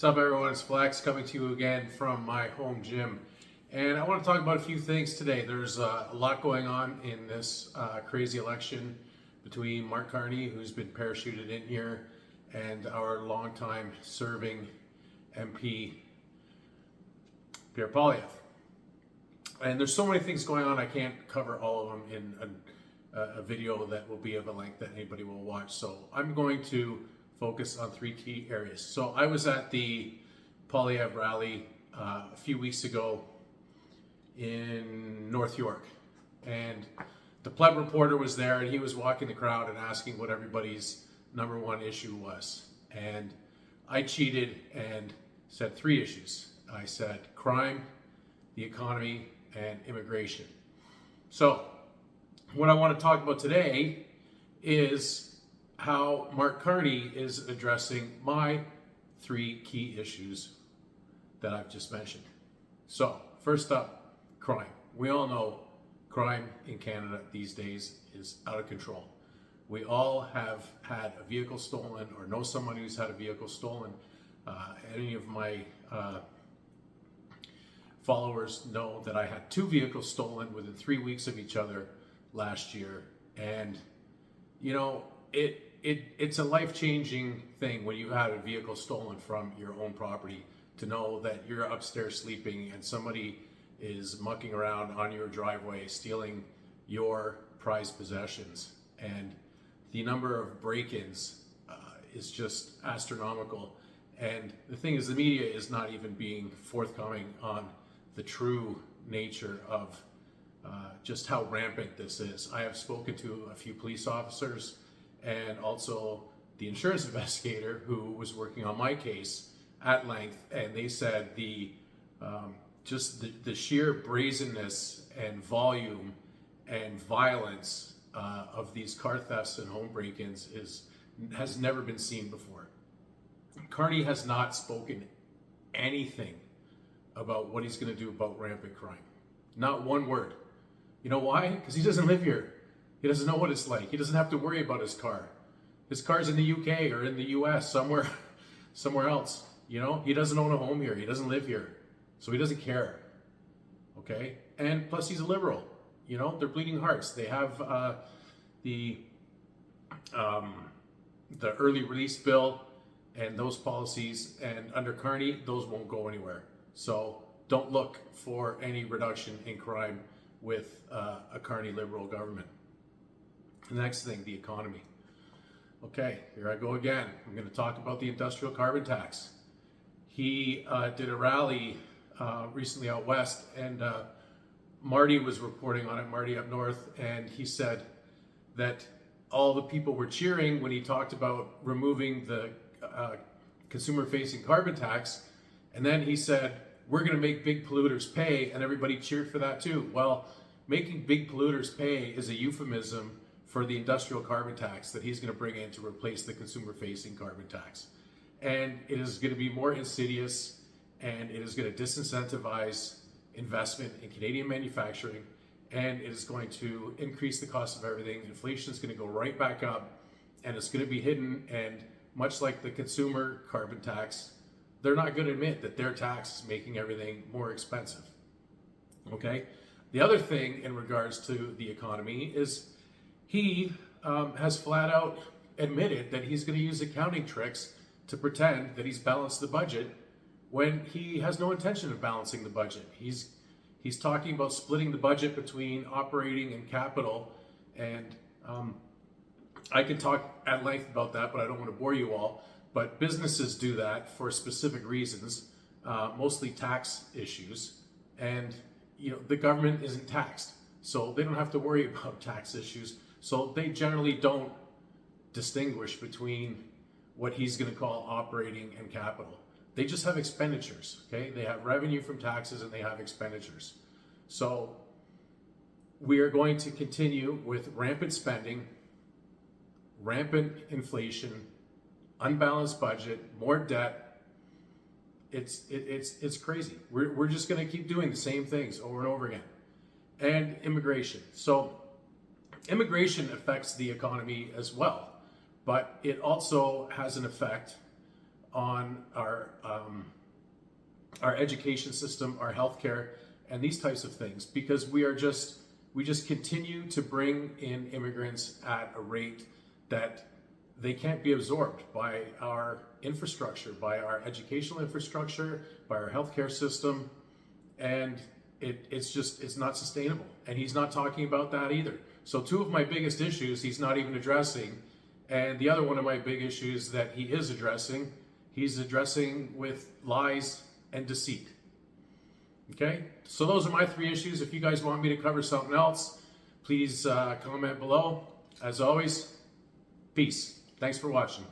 What's up, everyone? It's Flex coming to you again from my home gym. And I want to talk about a few things today. There's a lot going on in this crazy election between Mark Carney, who's been parachuted in here, and our longtime serving MP, Pierre Poilievre. And there's so many things going on, I can't cover all of them in a video that will be of a length that anybody will watch. So I'm going to focus on three key areas. So I was at the Poilievre rally a few weeks ago in North York, and the pleb reporter was there, and he was walking the crowd and asking what everybody's number one issue was. And I cheated and said three issues. I said crime, the economy, and immigration. So what I want to talk about today is how Mark Carney is addressing my three key issues that I've just mentioned. So first up, crime. We all know crime in Canada these days is out of control. We all have had a vehicle stolen or know someone who's had a vehicle stolen. Any of my followers know that I had two vehicles stolen within 3 weeks of each other last year. And you know, it's a life-changing thing when you had a vehicle stolen from your own property to know that you're upstairs sleeping and somebody is mucking around on your driveway stealing your prized possessions. And the number of break-ins is just astronomical. And the thing is, the media is not even being forthcoming on the true nature of just how rampant this is. I have spoken to a few police officers and also the insurance investigator who was working on my case at length, and they said the sheer brazenness and volume and violence of these car thefts and home break-ins has never been seen before. Carney has not spoken anything about what he's going to do about rampant crime. Not one word. You know why? Because he doesn't live here. He doesn't know what it's like. He doesn't have to worry about his car. His car's in the UK or in the US, somewhere else. You know, he doesn't own a home here. He doesn't live here. So he doesn't care. Okay? And plus he's a liberal. You know, they're bleeding hearts. They have the early release bill and those policies, and under Carney, those won't go anywhere. So don't look for any reduction in crime with a Carney liberal government. The next thing, the economy. Okay, here I go again. I'm going to talk about the industrial carbon tax. He did a rally recently out west, and Marty was reporting on it, Marty up north, and he said that all the people were cheering when he talked about removing the consumer-facing carbon tax, and then he said, we're going to make big polluters pay, and everybody cheered for that too. Well, making big polluters pay is a euphemism for the industrial carbon tax that he's going to bring in to replace the consumer-facing carbon tax. And it is going to be more insidious, and it is going to disincentivize investment in Canadian manufacturing, and it is going to increase the cost of everything. Inflation is going to go right back up, and it's going to be hidden. And much like the consumer carbon tax, they're not going to admit that their tax is making everything more expensive. Okay? The other thing in regards to the economy is he has flat out admitted that he's going to use accounting tricks to pretend that he's balanced the budget when he has no intention of balancing the budget. He's talking about splitting the budget between operating and capital, and I can talk at length about that, but I don't want to bore you all. But businesses do that for specific reasons, mostly tax issues, and you know the government isn't taxed, so they don't have to worry about tax issues. So they generally don't distinguish between what he's going to call operating and capital. They just have expenditures, okay? They have revenue from taxes and they have expenditures. So we are going to continue with rampant spending, rampant inflation, unbalanced budget, more debt. It's crazy. We're just going to keep doing the same things over and over again. And immigration. So immigration affects the economy as well, but it also has an effect on our our education system, our healthcare, and these types of things, because we just continue to bring in immigrants at a rate that they can't be absorbed by our infrastructure, by our educational infrastructure, by our healthcare system, and it's not sustainable. And he's not talking about that either. So two of my biggest issues he's not even addressing, and the other one of my big issues that he is addressing, he's addressing with lies and deceit. Okay, so those are my three issues. If you guys want me to cover something else, please comment below. As always, peace. Thanks for watching.